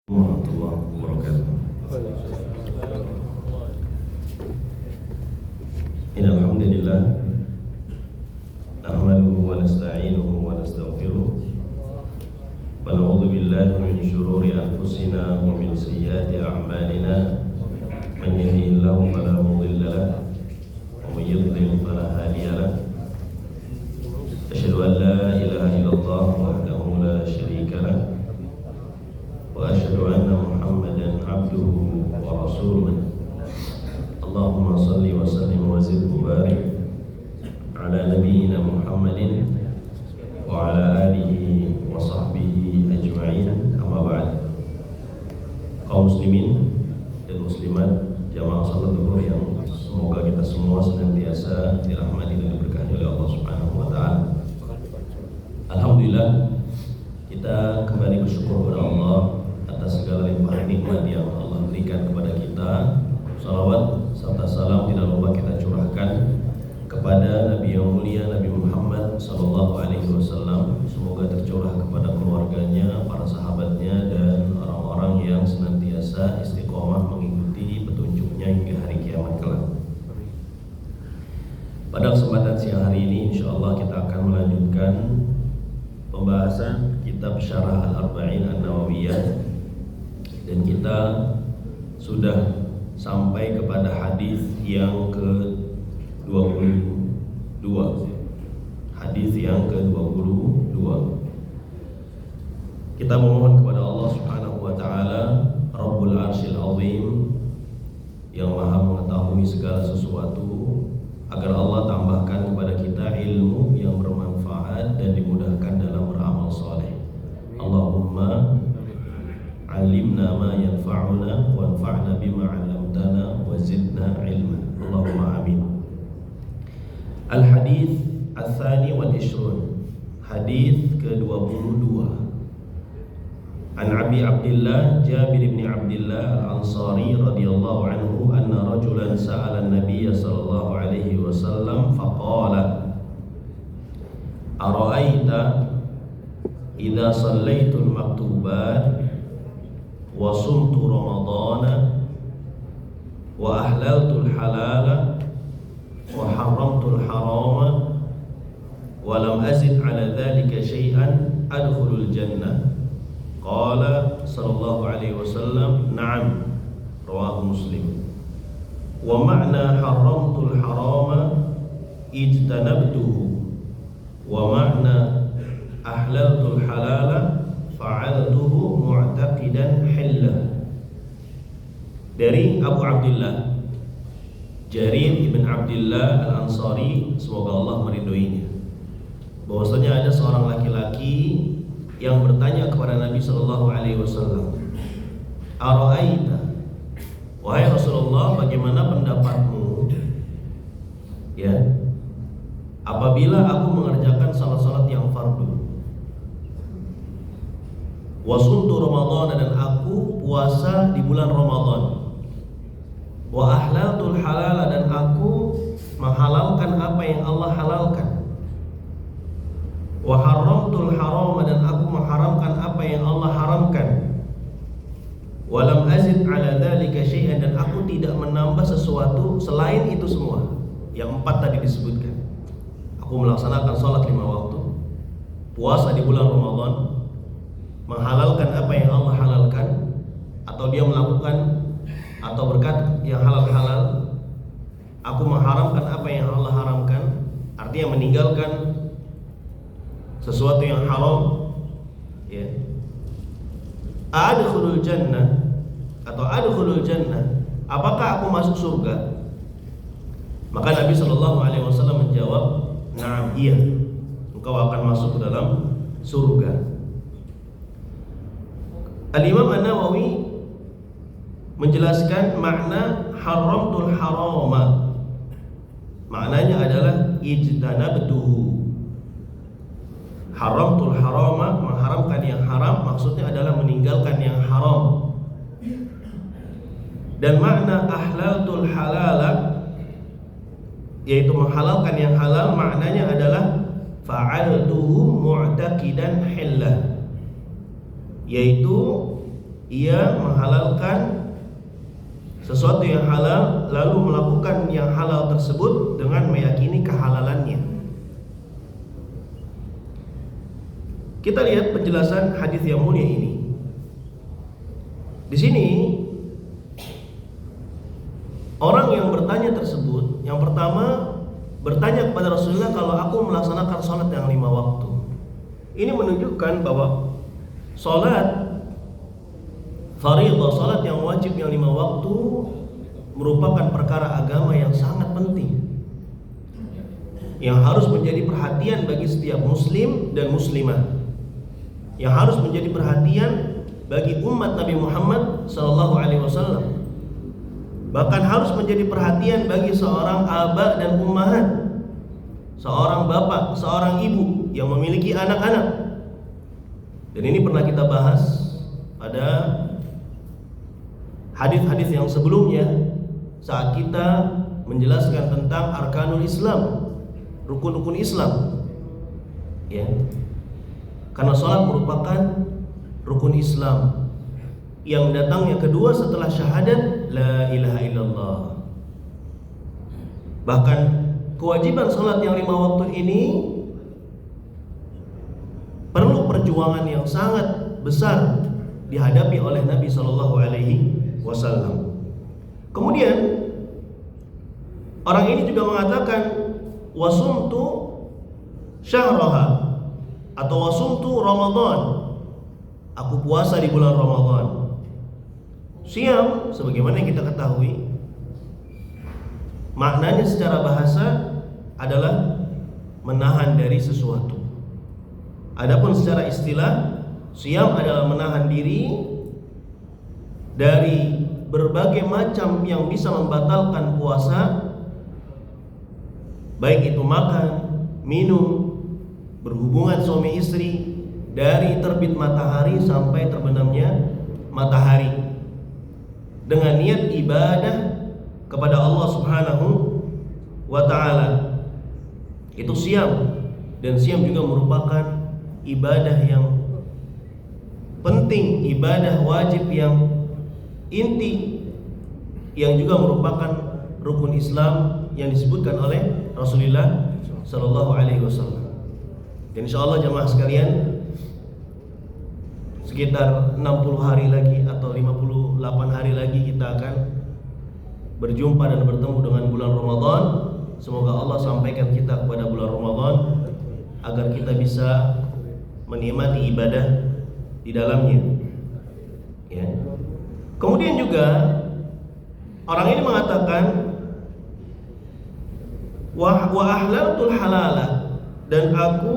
Warahmatullahi wabarakatuh. Innal hamdalillah nahmaduhu wa nasta'inuhu wa nastaghfiruh wa na'udzu billahi min shururi anfusina wa min sayyiati a'malina man yahdihillahu fala mudilla lahu wa man yudlil fala hadiya lahu asyhadu an la ilaha illallah wahdahu la syarika lahu wa asyhadu anna Muhammadan abduhu wa rasuluh. Allahumma salli wa sallim wa zid wa barik ala nabiyyina Muhammadin wa ala alihi wa sahbihi ajma'in. Amma ba'd. Kaum muslimin dan muslimat jamaah salat zuhur yang semoga kita semua senantiasa dirahmati dan diberkahi oleh Allah Subhanahu wa taala. Alhamdulillah, kita kembali bersyukur kepada Allah atas segala limpahan nikmat yang Allah berikan kepada kita. Salawat serta salam tidak lupa kita curahkan kepada Nabi yang mulia, Nabi Muhammad sallallahu alaihi wasallam. Semoga tercurah kepada keluarganya, para sahabatnya, dan orang-orang yang senantiasa istiqomah mengikuti petunjuknya hingga hari kiamat kelak. Pada kesempatan siang hari ini insyaallah kita akan melanjutkan pembahasan kitab Syarah Al-Arba'in An-Nawawiyah. Dan kita sudah sampai kepada hadis yang ke-22. Hadis yang ke-22. Kita memohon kepada Allah Subhanahu wa taala, Rabbul Arsyil Azim, yang Maha mengetahui segala sesuatu, agar Allah tambahkan kepada kita ilmu yang bermanfaat dan dimudahkan dalam beramal saleh. Allahumma alimna ma yanfa'una wanfa'na bima 'allamtana wa zidna ilma. Allahumma amin. Al-hadits ats-tsani wal 'ishrun. Hadis ke-22. An Abi Abdullah Jabir bin Abdullah Al-Ansari radhiyallahu anhu anna rajulan sa'ala an-nabiy sallallahu alaihi wasallam faqala ara'aita idza shallaitu al-maktubat wa sumtu ramadana wa ahlaltul halala wa haramtul harama wa lam azid ala dhalika syai'an adkhulul jannah. Qala sallallahu alaihi wasallam na'am, rawahu Muslim. Wa ma'na haramtul harama ijtanabtuhu wa ma'na ahlaltul halala fa'altuhu mu'taqidan hillah. Dari Abu Abdullah Jarir ibn Abdullah Al-Ansari, semoga Allah meridhoinya, bahwasanya ada seorang laki-laki yang bertanya kepada Nabi sallallahu alaihi wasallam, "Ara'aita, wahai Rasulullah, bagaimana pendapatmu ya apabila aku mengerjakan salat-salat yang fardu, wa sumtu Ramadan, dan aku puasa di bulan Ramadan, wa ahlaltul halal, dan aku menghalalkan apa yang Allah halalkan, wa haramtul haram, dan aku mengharamkan apa yang Allah haramkan, wa lam azid ala dzalika syai'an, dan aku tidak menambah sesuatu selain itu semua yang 4 tadi disebutkan. Aku melaksanakan salat 5 waktu, puasa di bulan Ramadan, menghalalkan apa yang Allah halalkan, atau dia melakukan atau berkata yang halal-halal. Aku mengharamkan apa yang Allah haramkan, artinya meninggalkan sesuatu yang haram, ya. Adkhulul jannah, atau adkhulul jannah, apakah aku masuk surga? Maka Nabi sallallahu alaihi wasallam menjawab, na'am, iya, engkau akan masuk ke dalam surga. Al-Imam An-Nawawi menjelaskan makna haramtul harama. Maknanya adalah ijtanabtuhu. Haramtul harama, mengharamkan yang haram, maksudnya adalah meninggalkan yang haram. Dan makna ahlaltul halala, yaitu menghalalkan yang halal, maknanya adalah fa'altuhu mu'taqidan hillah, yaitu ia menghalalkan sesuatu yang halal lalu melakukan yang halal tersebut dengan meyakini kehalalannya. Kita lihat penjelasan hadis yang mulia ini. Di sini orang yang bertanya tersebut, yang pertama bertanya kepada Rasulullah, kalau aku melaksanakan sholat yang 5 waktu. Ini menunjukkan bahwa sholat fardhu, sholat yang wajib yang 5 waktu merupakan perkara agama yang sangat penting, yang harus menjadi perhatian bagi setiap muslim dan muslimah, yang harus menjadi perhatian bagi umat Nabi Muhammad SAW. Bahkan harus menjadi perhatian bagi seorang aba dan ummahat, seorang bapak, seorang ibu yang memiliki anak-anak. Dan ini pernah kita bahas pada hadis-hadis yang sebelumnya saat kita menjelaskan tentang arkanul Islam, rukun-rukun Islam. Ya. Karena sholat merupakan rukun Islam yang datangnya kedua setelah syahadat la ilaha illallah. Bahkan kewajiban sholat yang 5 waktu ini perlu perjuangan yang sangat besar dihadapi oleh Nabi SAW. Kemudian orang ini juga mengatakan wasumtu syahraha atau wasumtu Ramadan, aku puasa di bulan Ramadan. Siam, sebagaimana yang kita ketahui, maknanya secara bahasa adalah menahan dari sesuatu. Adapun secara istilah, siam adalah menahan diri dari berbagai macam yang bisa membatalkan puasa, baik itu makan, minum, berhubungan suami istri, dari terbit matahari sampai terbenamnya matahari, dengan niat ibadah kepada Allah Subhanahu wa ta'ala. Itu siam. Dan siam juga merupakan ibadah yang penting, ibadah wajib yang inti, yang juga merupakan rukun Islam yang disebutkan oleh Rasulullah Sallallahu Alaihi Wasallam. Dan insyaallah jamaah sekalian, sekitar 60 hari lagi atau 58 hari lagi kita akan berjumpa dan bertemu dengan bulan Ramadan. Semoga Allah sampaikan kita kepada bulan Ramadan agar kita bisa menikmati ibadah di dalamnya. Ya. Kemudian juga orang ini mengatakan wa ahlaltul halala, dan aku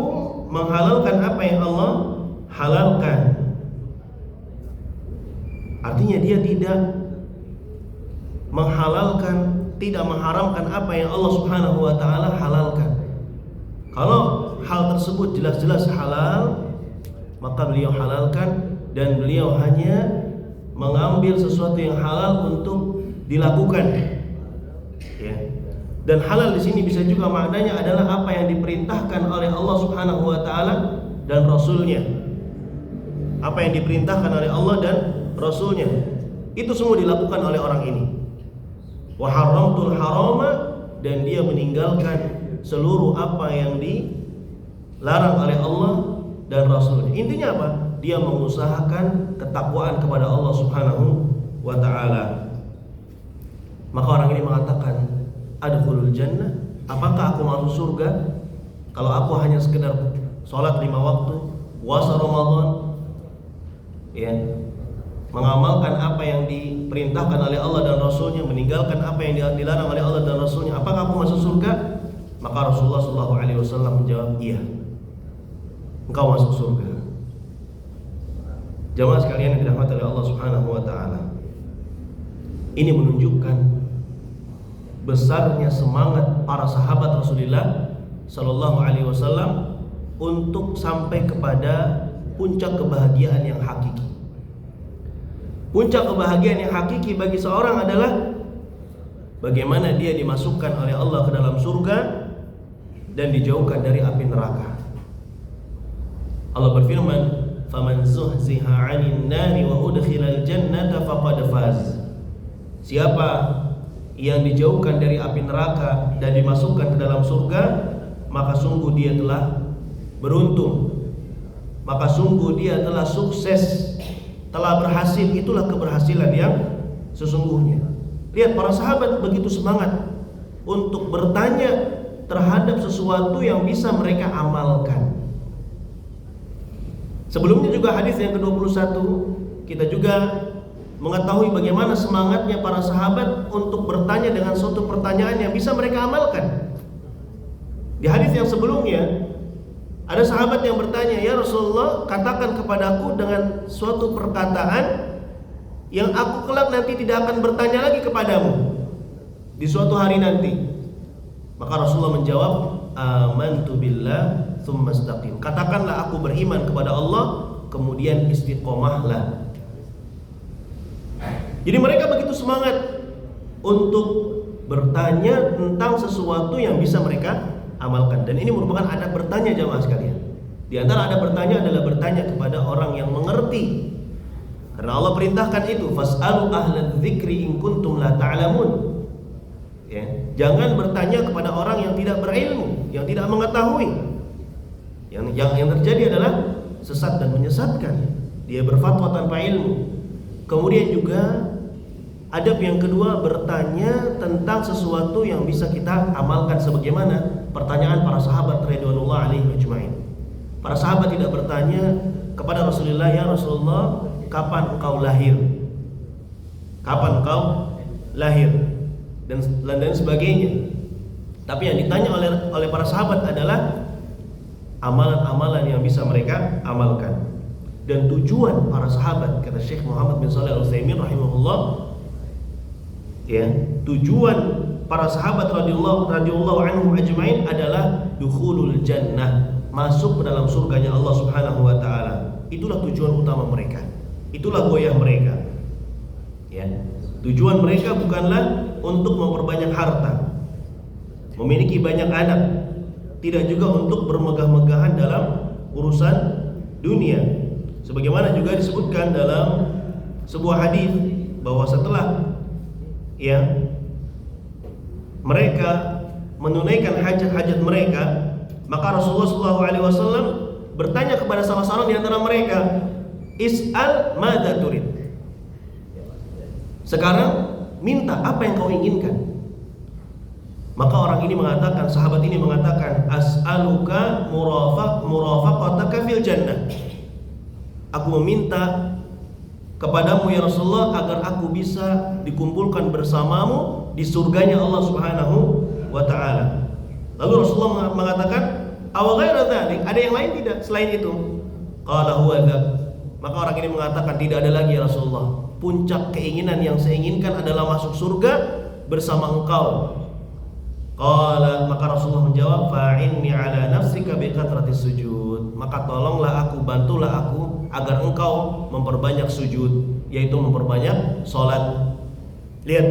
menghalalkan apa yang Allah halalkan. Artinya dia tidak menghalalkan, tidak mengharamkan apa yang Allah Subhanahu wa ta'ala halalkan. Kalau hal tersebut jelas-jelas halal, maka beliau halalkan, dan beliau hanya mengambil sesuatu yang halal untuk dilakukan. Ya. Dan halal di sini bisa juga maknanya adalah apa yang diperintahkan oleh Allah Subhanahu wa ta'ala dan Rasulnya. Apa yang diperintahkan oleh Allah dan Rasulnya, itu semua dilakukan oleh orang ini. Wa haramtul harama, dan dia meninggalkan seluruh apa yang dilarang oleh Allah dan Rasulnya. Intinya apa? Dia mengusahakan ketakwaan kepada Allah Subhanahu wa ta'ala. Maka orang ini mengatakan, adkhulul jannah, apakah aku masuk surga kalau aku hanya sekedar sholat 5 waktu, puasa Ramadan, ya, mengamalkan apa yang diperintahkan oleh Allah dan Rasulnya, meninggalkan apa yang dilarang oleh Allah dan Rasulnya, apakah aku masuk surga? Maka Rasulullah SAW menjawab, iya, engkau masuk surga. Jamaah sekalian yang dirahmati oleh Allah Subhanahu wa ta'ala, ini menunjukkan besarnya semangat para sahabat Rasulullah Sallallahu Alaihi Wasallam untuk sampai kepada puncak kebahagiaan yang hakiki. Puncak kebahagiaan yang hakiki bagi seorang adalah bagaimana dia dimasukkan oleh Allah ke dalam surga dan dijauhkan dari api neraka. Allah berfirman faman zuhziha 'anil nari wa udkhilal jannata faqad faz. Siapa yang dijauhkan dari api neraka dan dimasukkan ke dalam surga, maka sungguh dia telah beruntung, maka sungguh dia telah sukses, telah berhasil. Itulah keberhasilan yang sesungguhnya. Lihat, para sahabat begitu semangat untuk bertanya terhadap sesuatu yang bisa mereka amalkan. Sebelumnya juga hadis yang ke-21 kita juga mengetahui bagaimana semangatnya para sahabat untuk bertanya dengan suatu pertanyaan yang bisa mereka amalkan. Di hadis yang sebelumnya ada sahabat yang bertanya, "Ya Rasulullah, katakan kepadaku dengan suatu perkataan yang aku kelak nanti tidak akan bertanya lagi kepadamu di suatu hari nanti." Maka Rasulullah menjawab, "Amantu billah tsumma istaqim." Katakanlah aku beriman kepada Allah, kemudian istiqomahlah. Jadi mereka begitu semangat untuk bertanya tentang sesuatu yang bisa mereka amalkan. Dan ini merupakan adab bertanya, jamaah sekalian. Di antara adab bertanya adalah bertanya kepada orang yang mengerti. Karena Allah perintahkan itu, fas'alu ahlal dzikri in kuntum la ta'lamun. Ya, jangan bertanya kepada orang yang tidak berilmu, yang tidak mengetahui. Yang terjadi adalah sesat dan menyesatkan. Dia berfatwa tanpa ilmu. Kemudian juga adab yang kedua, bertanya tentang sesuatu yang bisa kita amalkan, sebagaimana pertanyaan para sahabat radhiyallahu alaihim ajma'in. Para sahabat tidak bertanya kepada Rasulullah, "Ya Rasulullah, kapan engkau lahir? Kapan engkau lahir?" dan sebagainya. Tapi yang ditanya oleh para sahabat adalah amalan-amalan yang bisa mereka amalkan. Dan tujuan para sahabat, kata Syekh Muhammad bin Shalih Al-Utsaimin rahimahullah, ya, tujuan para sahabat radhiyallahu anhum ajmain adalah dukhulul jannah, masuk ke dalam surganya Allah Subhanahu wa taala. Itulah tujuan utama mereka. Itulah goyah mereka. Ya. Tujuan mereka bukanlah untuk memperbanyak harta, memiliki banyak anak, tidak juga untuk bermegah-megahan dalam urusan dunia. Sebagaimana juga disebutkan dalam sebuah hadis bahwa setelah mereka menunaikan hajat-hajat mereka, maka Rasulullah SAW bertanya kepada salah seorang di antara mereka, "Is'al madza turid?" Sekarang minta, apa yang kau inginkan? Maka orang ini mengatakan, sahabat ini mengatakan, "As'aluka murafaqataka fil jannah." Aku meminta kepadamu ya Rasulullah agar aku bisa dikumpulkan bersamamu di surganya Allah Subhanahu wa taala. Lalu Rasulullah mengatakan, "Aw ghaira dzalik?" Ada yang lain tidak selain itu? Qala huwa dzak. Maka orang ini mengatakan, "Tidak ada lagi ya Rasulullah. Puncak keinginan yang saya inginkan adalah masuk surga bersama engkau." Qala, maka Rasulullah menjawab, "Fa'inni ala nafsika bi kathratis sujud." Maka tolonglah aku, bantulah aku agar engkau memperbanyak sujud, yaitu memperbanyak salat. Lihat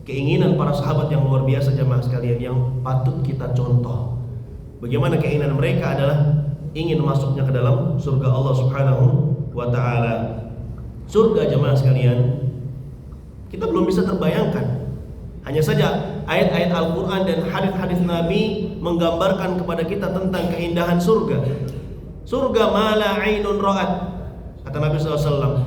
keinginan para sahabat yang luar biasa, jamaah sekalian, yang patut kita contoh. Bagaimana keinginan mereka adalah ingin masuknya ke dalam surga Allah Subhanahu wa taala. Surga, jamaah sekalian, kita belum bisa terbayangkan. Hanya saja ayat-ayat Al-Quran dan hadis-hadis Nabi menggambarkan kepada kita tentang keindahan surga. Surga mala ainun ra'at, kata Nabi SAW.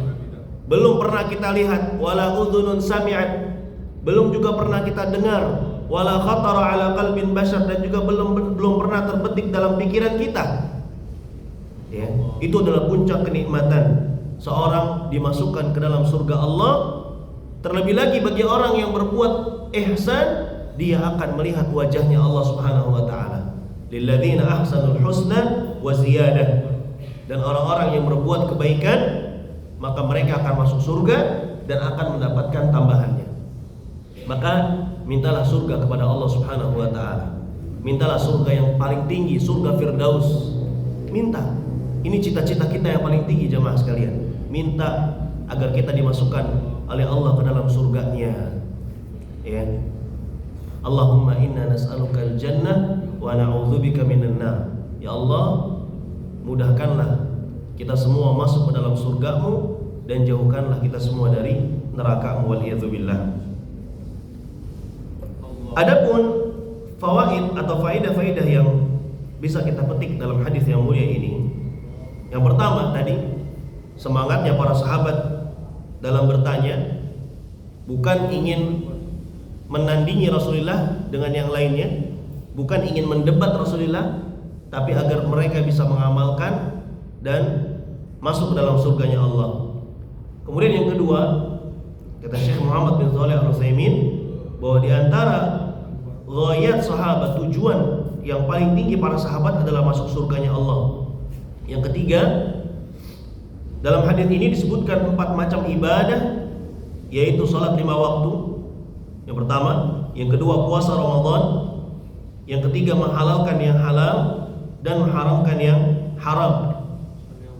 Belum pernah kita lihat, wala udhunun sami'at, belum juga pernah kita dengar, wala khatara ala qalbin bashar, dan juga belum pernah terbetik dalam pikiran kita. Ya, itu adalah puncak kenikmatan seorang dimasukkan ke dalam surga Allah. Terlebih lagi bagi orang yang berbuat ihsan, dia akan melihat wajahnya Allah Subhanahu wa taala. Lilladzina ahsanul husna wa ziyadah. Dan orang-orang yang berbuat kebaikan, maka mereka akan masuk surga dan akan mendapatkan tambahannya. Maka mintalah surga kepada Allah Subhanahu wa taala. Mintalah surga yang paling tinggi, surga Firdaus. Minta. Ini cita-cita kita yang paling tinggi, jamaah sekalian. Minta agar kita dimasukkan oleh Allah ke dalam surganya. Ya. Allahumma inna nas'alukal jannah wa na'udzubika minan nar. Ya Allah, mudahkanlah kita semua masuk ke dalam surgamu dan jauhkanlah kita semua dari neraka-Mu waliyadzubillah. Adapun fawaid atau faidah-faidah yang bisa kita petik dalam hadis yang mulia ini, yang pertama tadi semangatnya para sahabat dalam bertanya bukan ingin menandingi Rasulullah dengan yang lainnya, bukan ingin mendebat Rasulullah, tapi agar mereka bisa mengamalkan dan masuk ke dalam surganya Allah. Kemudian yang kedua, kata Syekh Muhammad bin Shalih Al-Utsaimin, bahwa di antara ghayat sahabat, tujuan yang paling tinggi para sahabat adalah masuk surganya Allah. Yang ketiga, dalam hadis ini disebutkan 4 macam ibadah, yaitu salat 5 waktu. Yang pertama, yang kedua puasa Ramadan, yang ketiga menghalalkan yang halal dan mengharamkan yang haram.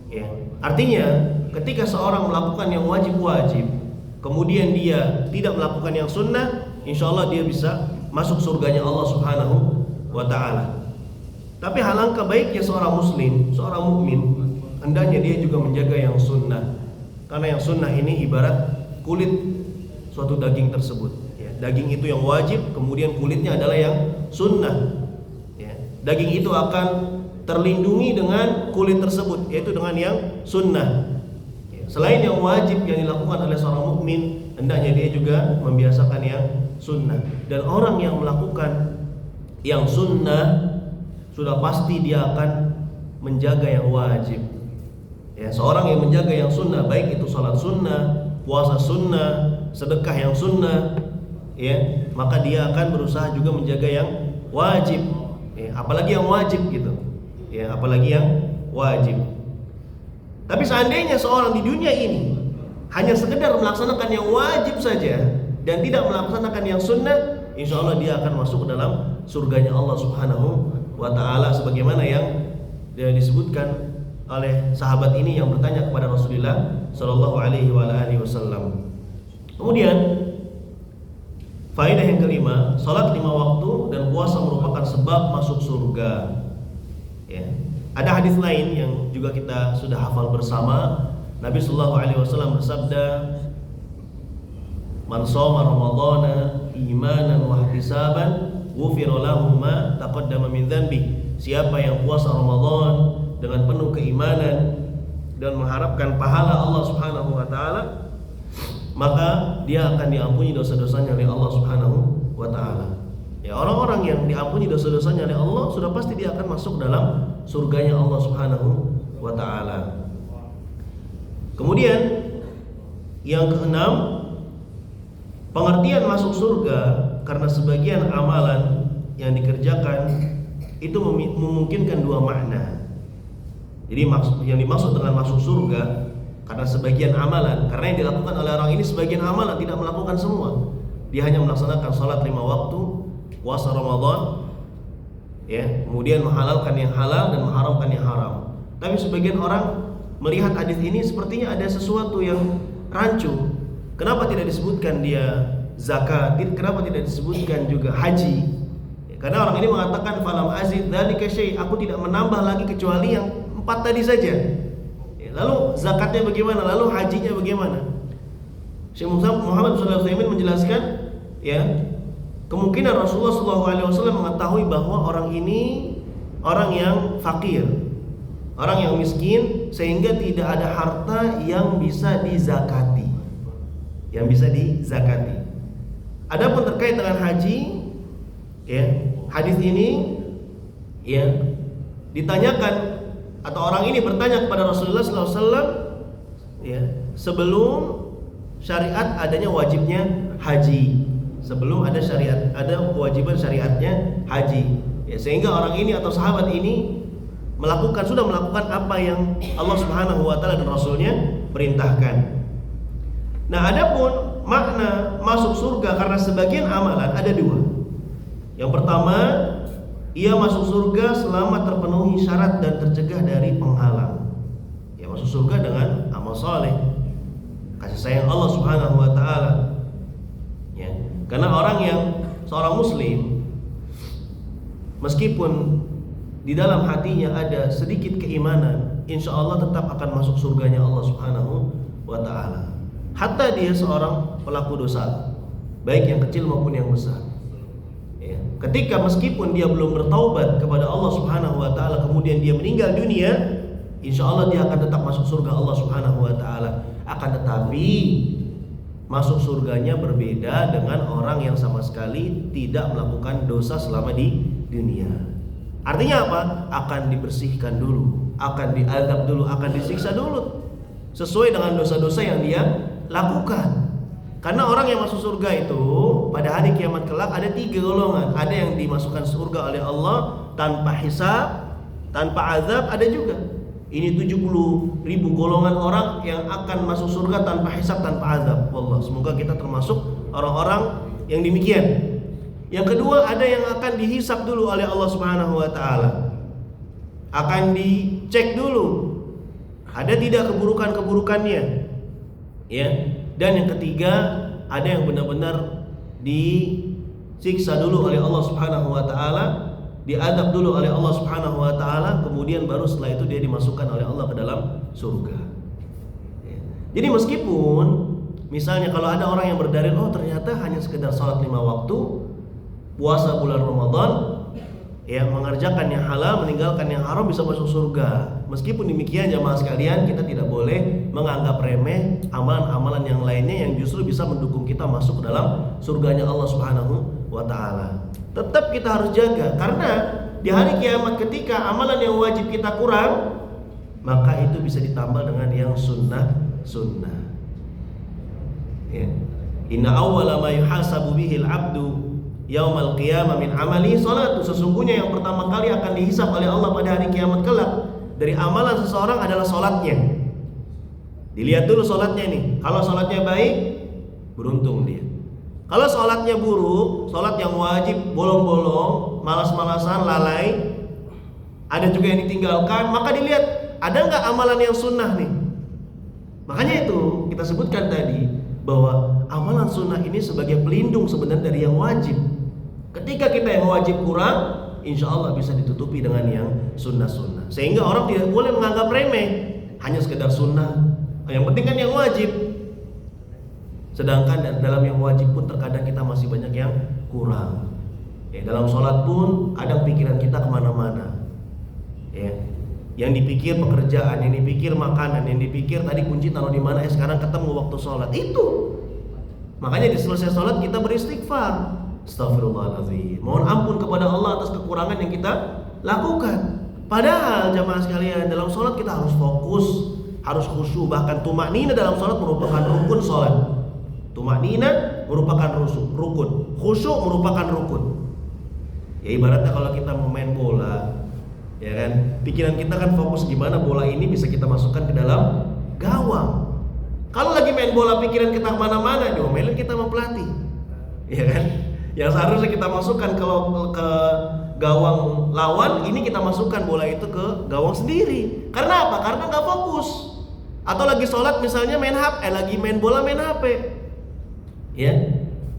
Ya. Artinya, ketika seorang melakukan yang wajib-wajib, kemudian dia tidak melakukan yang sunnah, insya Allah dia bisa masuk surganya Allah Subhanahu wa ta'ala. Tapi alangkah baiknya seorang muslim, seorang mukmin, hendaknya dia juga menjaga yang sunnah. Karena yang sunnah ini ibarat kulit suatu daging tersebut. Ya, daging itu yang wajib, kemudian kulitnya adalah yang sunnah. Ya, daging itu akan terlindungi dengan kulit tersebut, yaitu dengan yang sunnah. Ya, selain yang wajib yang dilakukan oleh seorang mukmin, hendaknya dia juga membiasakan yang sunnah. Dan orang yang melakukan yang sunnah sudah pasti dia akan menjaga yang wajib. Ya, seorang yang menjaga yang sunnah, baik itu salat sunnah, puasa sunnah, sedekah yang sunnah, ya, maka dia akan berusaha juga menjaga yang wajib. Ya, apalagi yang wajib gitu. Ya, apalagi yang wajib. Tapi seandainya seorang di dunia ini hanya sekedar melaksanakan yang wajib saja dan tidak melaksanakan yang sunnah, insya Allah dia akan masuk ke dalam surganya Allah Subhanahu wa ta'ala, sebagaimana yang disebutkan oleh sahabat ini yang bertanya kepada Rasulullah Sallallahu Alaihi Wasallam. Kemudian faedah yang kelima, salat 5 waktu dan puasa merupakan sebab masuk surga. Ya. Ada hadis lain yang juga kita sudah hafal bersama. Nabi Sallallahu Alaihi Wasallam bersabda, "Man shoma Ramadhana imanan wa ihtisaban, ghufira lahu ma taqaddama min dzanbi." Siapa yang puasa Ramadan dengan penuh keimanan dan mengharapkan pahala Allah Subhanahu wa taala, maka dia akan diampuni dosa-dosanya oleh Allah Subhanahu wa taala. Ya, orang-orang yang diampuni dosa-dosanya oleh Allah sudah pasti dia akan masuk dalam surganya Allah Subhanahu wa taala. Kemudian yang keenam, pengertian masuk surga karena sebagian amalan yang dikerjakan itu memungkinkan 2 makna. Jadi yang dimaksud dengan masuk surga karena sebagian amalan, karena yang dilakukan oleh orang ini sebagian amalan, tidak melakukan semua. Dia hanya melaksanakan salat 5 waktu, puasa Ramadan, ya, kemudian menghalalkan yang halal dan mengharamkan yang haram. Tapi sebagian orang melihat hadis ini sepertinya ada sesuatu yang rancu. Kenapa tidak disebutkan dia zakat? Kenapa tidak disebutkan juga haji? Ya, karena orang ini mengatakan falam azid dzalika syai', aku tidak menambah lagi kecuali yang 4 tadi saja. Ya, lalu zakatnya bagaimana? Lalu hajinya bagaimana? Syekh Muhammad Shalih Al-Utsaimin menjelaskan, ya, kemungkinan Rasulullah SAW mengetahui bahwa orang ini orang yang fakir, orang yang miskin, sehingga tidak ada harta yang bisa dizakati. Adapun terkait dengan haji, ya, hadis ini, ya, ditanyakan atau orang ini bertanya kepada Rasulullah SAW, ya, sebelum syariat adanya wajibnya haji. Sebelum ada syariat, ada kewajiban syariatnya haji. Ya, sehingga orang ini atau sahabat ini sudah melakukan apa yang Allah Subhanahu wa taala dan Rasulnya perintahkan. Nah, adapun makna masuk surga karena sebagian amalan ada 2. Yang pertama, ia masuk surga selama terpenuhi syarat dan tercegah dari penghalang. Ya, masuk surga dengan amal saleh, kasih sayang Allah Subhanahu wa taala. Ya. Karena orang yang seorang muslim, meskipun di dalam hatinya ada sedikit keimanan, insya Allah tetap akan masuk surganya Allah Subhanahu wa ta'ala. Hatta dia seorang pelaku dosa, baik yang kecil maupun yang besar. Ya. Ketika meskipun dia belum bertaubat kepada Allah Subhanahu wa ta'ala, kemudian dia meninggal dunia, insya Allah dia akan tetap masuk surga Allah Subhanahu wa ta'ala. Akan tetapi masuk surganya berbeda dengan orang yang sama sekali tidak melakukan dosa selama di dunia. Artinya apa? Akan dibersihkan dulu, akan diazab dulu, akan disiksa dulu sesuai dengan dosa-dosa yang dia lakukan. Karena orang yang masuk surga itu pada hari kiamat kelak ada 3 golongan. Ada yang dimasukkan surga oleh Allah tanpa hisab, tanpa azab, ada juga. Ini 70.000 golongan orang yang akan masuk surga tanpa hisab, tanpa azab. Wallah, semoga kita termasuk orang-orang yang demikian. Yang kedua, ada yang akan dihisab dulu oleh Allah Subhanahu wa ta'ala. Akan dicek dulu ada tidak keburukan-keburukannya. Ya. Dan yang ketiga, ada yang benar-benar disiksa dulu oleh Allah Subhanahu wa ta'ala, diadab dulu oleh Allah Subhanahu wa ta'ala, kemudian baru setelah itu dia dimasukkan oleh Allah ke dalam surga. Jadi meskipun misalnya kalau ada orang yang berdalil, oh ternyata hanya sekedar salat 5 waktu, puasa bulan Ramadan, ya mengerjakan yang halal, meninggalkan yang haram bisa masuk surga. Meskipun demikian jamaah sekalian, kita tidak boleh menganggap remeh amalan-amalan yang lainnya yang justru bisa mendukung kita masuk ke dalam surganya Allah Subhanahu wa ta'ala. Tetap kita harus jaga, karena di hari kiamat ketika amalan yang wajib kita kurang, maka itu bisa ditambah dengan yang sunnah. Ya. Inna awwala ma yuhasabu bihil abdu yaumal qiyamah min amali salatu. Sesungguhnya yang pertama kali akan dihisab oleh Allah pada hari kiamat kelak dari amalan seseorang adalah salatnya. Dilihat dulu salatnya nih. Kalau salatnya baik, beruntung dia. Kalau salatnya buruk, salat yang wajib bolong-bolong, malas-malasan, lalai, ada juga yang ditinggalkan, maka dilihat ada nggak amalan yang sunnah nih. Makanya itu kita sebutkan tadi bahwa amalan sunnah ini sebagai pelindung sebenarnya dari yang wajib. Ketika kita yang wajib kurang, insya Allah bisa ditutupi dengan yang sunnah-sunnah. Sehingga orang tidak boleh menganggap remeh hanya sekedar sunnah. Yang penting kan yang wajib. Sedangkan dalam yang wajib pun terkadang kita masih banyak yang kurang. Ya, dalam sholat pun kadang pikiran kita kemana-mana. Ya, yang dipikir pekerjaan, yang dipikir makanan, yang dipikir tadi kunci taruh di mana, sekarang ketemu waktu sholat itu. Makanya di selesai sholat kita beristighfar. Astagfirullahaladzim. Mohon ampun kepada Allah atas kekurangan yang kita lakukan. Padahal jamaah sekalian, dalam sholat kita harus fokus, harus khusyuk. Bahkan tumaknina dalam sholat merupakan rukun sholat. Tumaknina merupakan rukun, khusyuk merupakan rukun. Ya ibaratnya kalau kita mau main bola, ya kan, pikiran kita kan fokus gimana bola ini bisa kita masukkan ke dalam gawang. Kalau lagi main bola pikiran kita kemana-mana, diomelin kita sama pelatih, ya kan. Yang seharusnya kita masukkan ke gawang lawan, ini kita masukkan bola itu ke gawang sendiri. Karena apa? Karena nggak fokus. Atau lagi sholat misalnya main HP, lagi main bola main HP, ya,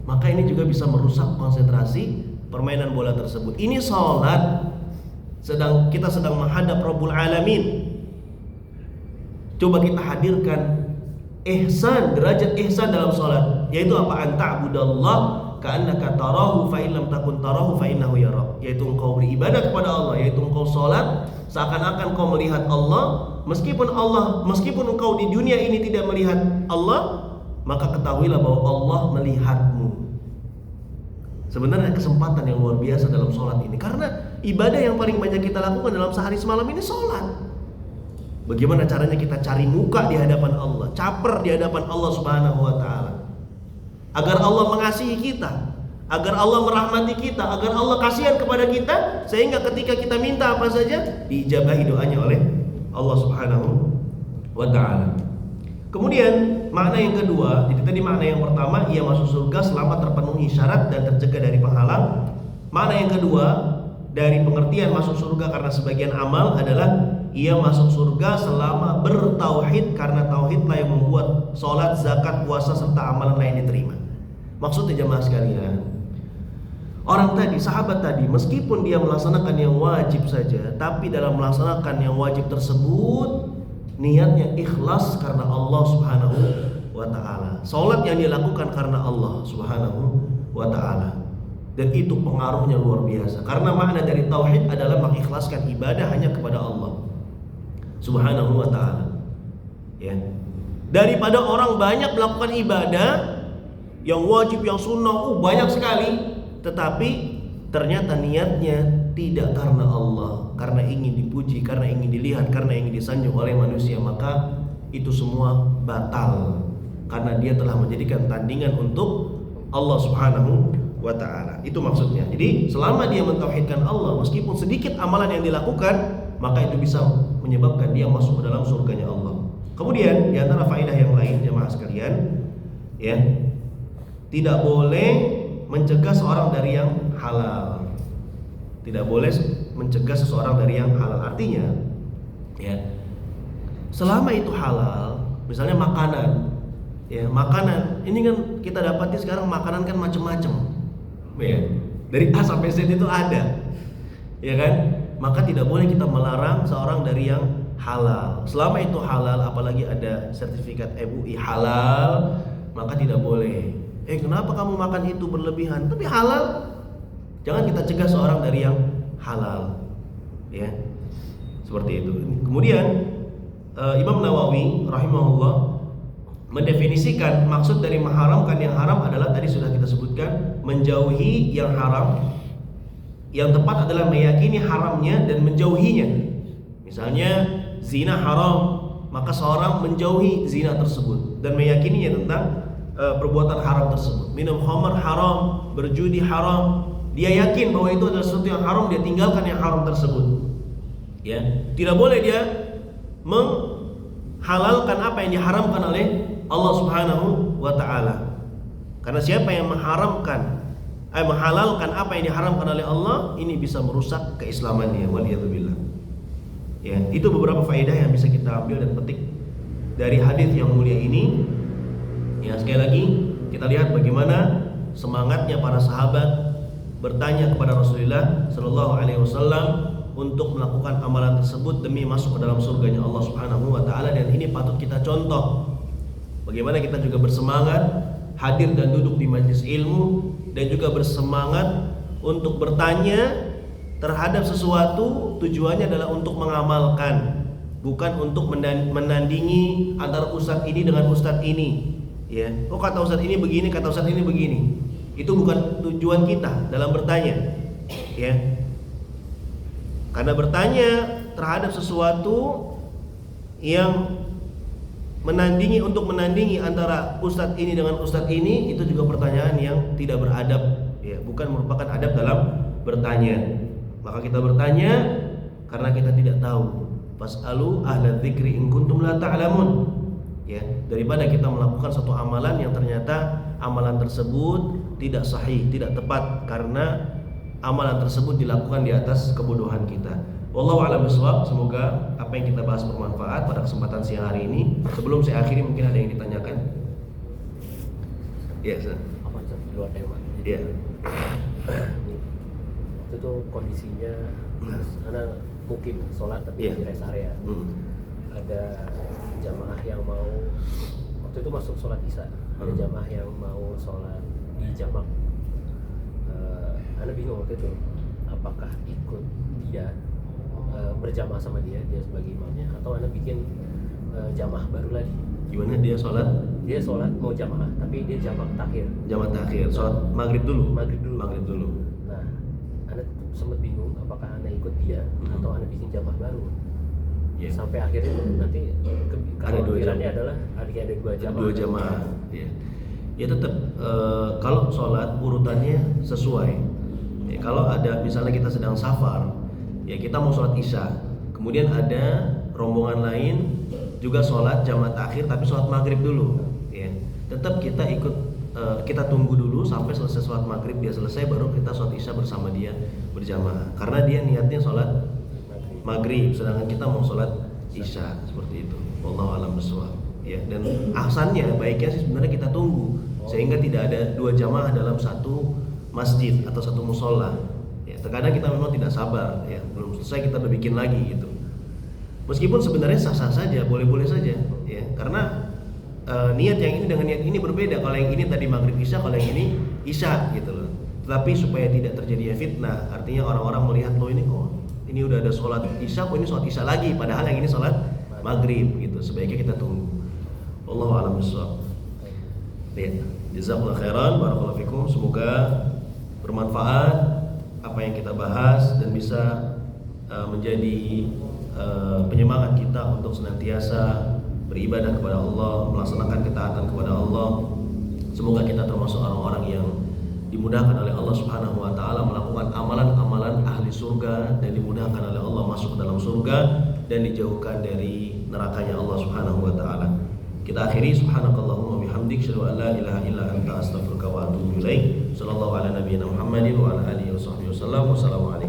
maka ini juga bisa merusak konsentrasi permainan bola tersebut. Ini sholat, kita sedang menghadap Rabbul Alamin. Coba kita hadirkan ihsan, derajat ihsan dalam sholat, yaitu apa? Anta'budallah ka'annaka tarahu fa in lam takun tarahu fa innahu yarak. Yaitu engkau beribadah kepada Allah, yaitu engkau sholat seakan-akan kau melihat Allah. Meskipun engkau di dunia ini tidak melihat Allah, maka ketahuilah bahwa Allah melihatmu. Sebenarnya kesempatan yang luar biasa dalam sholat ini, karena ibadah yang paling banyak kita lakukan dalam sehari semalam ini sholat. Bagaimana caranya kita cari muka di hadapan Allah, caper di hadapan Allah Subhanahu wa ta'ala, agar Allah mengasihi kita, agar Allah merahmati kita, agar Allah kasihan kepada kita, sehingga ketika kita minta apa saja diijabahi doanya oleh Allah Subhanahu wa ta'ala. Kemudian makna yang kedua, jadi tadi makna yang pertama, ia masuk surga selama terpenuhi syarat dan tercegah dari penghalang. Makna yang kedua dari pengertian masuk surga karena sebagian amal adalah ia masuk surga selama bertauhid, karena tauhidlah yang membuat sholat, zakat, puasa serta amalan lain diterima. Maksudnya jemaah sekalian, Orang tadi, sahabat tadi, meskipun dia melaksanakan yang wajib saja, tapi dalam melaksanakan yang wajib tersebut niatnya ikhlas karena Allah Subhanahu wa ta'ala. Salat yang dia lakukan karena Allah Subhanahu wa ta'ala. Dan itu pengaruhnya luar biasa. Karena makna dari tauhid adalah mengikhlaskan ibadah hanya kepada Allah Subhanahu wa ta'ala. Ya. Daripada orang banyak melakukan ibadah yang wajib, yang sunnah, banyak sekali, tetapi ternyata niatnya tidak karena Allah, karena ingin dipuji, karena ingin dilihat, karena ingin disanjung oleh manusia, maka itu semua batal karena dia telah menjadikan tandingan untuk Allah Subhanahu wa ta'ala. Itu maksudnya. Jadi selama dia mentauhidkan Allah, meskipun sedikit amalan yang dilakukan, maka itu bisa menyebabkan dia masuk ke dalam surganya Allah. Kemudian di antara faedah yang lain jemaah sekalian, ya, tidak boleh mencegah seorang dari yang halal. Tidak boleh mencegah seseorang dari yang halal. Artinya, ya, selama itu halal, misalnya makanan, ya, makanan ini kan kita dapati sekarang makanan kan macam-macam, ya, dari A sampai Z itu ada, ya kan? Maka tidak boleh kita melarang seorang dari yang halal. Selama itu halal, apalagi ada sertifikat MUI halal, maka tidak boleh. Kenapa kamu makan itu berlebihan? Tapi halal. Jangan kita cegah seorang dari yang halal, ya, seperti itu. Kemudian Imam Nawawi rahimahullah mendefinisikan maksud dari mengharamkan yang haram adalah tadi sudah kita sebutkan, menjauhi yang haram. Yang tepat adalah meyakini haramnya dan menjauhinya. Misalnya zina haram, maka seorang menjauhi zina tersebut dan meyakininya tentang perbuatan haram tersebut. Minum khamar haram, berjudi haram, dia yakin bahwa itu adalah sesuatu yang haram, dia tinggalkan yang haram tersebut. Ya, tidak boleh dia menghalalkan apa yang diharamkan oleh Allah Subhanahu wa ta'ala. Karena siapa yang menghalalkan apa yang diharamkan oleh Allah, ini bisa merusak keislamannya, waliyadzubillah. Ya, itu beberapa faedah yang bisa kita ambil dan petik dari hadis yang mulia ini. Ya, sekali lagi kita lihat bagaimana semangatnya para sahabat bertanya kepada Rasulullah Shallallahu Alaihi Wasallam untuk melakukan amalan tersebut demi masuk ke dalam surganya Allah Subhanahu Wa Taala. Dan ini patut kita contoh bagaimana kita juga bersemangat hadir dan duduk di majelis ilmu, dan juga bersemangat untuk bertanya terhadap sesuatu, tujuannya adalah untuk mengamalkan, bukan untuk menandingi antara ustadz ini dengan ustadz ini. Ya, kata ustadz ini begini, kata ustadz ini begini. Itu bukan tujuan kita dalam bertanya. Ya, karena bertanya terhadap sesuatu yang menandingi antara ustadz ini dengan ustadz ini, itu juga pertanyaan yang tidak beradab, ya, bukan merupakan adab dalam bertanya. Maka kita bertanya karena kita tidak tahu. Fas'alu ahla dzikri in kuntum la ta'lamun. Ya, daripada kita melakukan suatu amalan yang ternyata amalan tersebut tidak sahih, tidak tepat karena amalan tersebut dilakukan di atas kebodohan kita. Wallahu a'lam bishawab. Semoga apa yang kita bahas bermanfaat pada kesempatan siang hari ini. Sebelum saya akhiri, mungkin ada yang ditanyakan. Ya, apa di luar tema. Ya. Itu tuh kondisinya karena mungkin sholat tapi di rest area. Ada jamaah yang mau, waktu itu masuk sholat isya, ada jamaah yang mau sholat di jamak. Anda bingung waktu itu apakah ikut dia berjamaah sama dia sebagai imamnya, atau Anda bikin jamaah baru lagi. Gimana dia sholat? Dia sholat mau jamaah tapi dia jamak takhir. Jamak takhir, sholat maghrib dulu. Maghrib dulu. Nah, Anda sempat bingung apakah Anda ikut dia atau Anda bikin jamaah baru. Yeah. Sampai akhirnya nanti kekhawatirannya adalah ada dua jamaah. Ya. Ya tetap kalau sholat urutannya sesuai. Ya, kalau ada misalnya kita sedang safar, ya kita mau sholat isya, kemudian ada rombongan lain juga sholat jamaah takhir tapi sholat maghrib dulu. Ya, tetap kita ikut, kita tunggu dulu sampai selesai sholat maghrib, dia selesai baru kita sholat isya bersama dia berjamaah. Karena dia niatnya sholat maghrib, sedangkan kita mau sholat isya, seperti itu. Wallahu a'lam bishawab. Ya, dan ahsannya, baiknya sih sebenarnya kita tunggu sehingga tidak ada dua jamaah dalam satu masjid atau satu musola, ya, terkadang kita memang tidak sabar, ya, belum selesai kita udah bikin lagi gitu. Meskipun sebenarnya sah-sah saja, boleh-boleh saja, ya, karena niat yang ini dengan niat ini berbeda. Kalau yang ini tadi maghrib isya, kalau yang ini isya gitu loh. Tapi supaya tidak terjadi fitnah, artinya orang-orang melihat loh ini kok ini udah ada sholat isya, kok ini sholat isya lagi, padahal yang ini sholat maghrib gitu. Sebaiknya kita tunggu. Wallahu a'lam bishawab. Ya, jazakallahu khairan, barakallahu fikum. Semoga bermanfaat apa yang kita bahas dan bisa menjadi penyemangat kita untuk senantiasa beribadah kepada Allah, melaksanakan ketaatan kepada Allah. Semoga kita termasuk orang-orang yang dimudahkan oleh Allah Subhanahu wa taala melakukan amalan-amalan ahli surga dan dimudahkan oleh Allah masuk ke dalam surga dan dijauhkan dari nerakanya Allah Subhanahu wa taala. Kita akhiri subhanakallahumma bihamdik asyhadu an la ilaha illa anta astaghfiruka wa atubu ilaik. Sallallahu ala nabiyyina Muhammadin wa ala alihi wasallam. Wassalamu alaikum.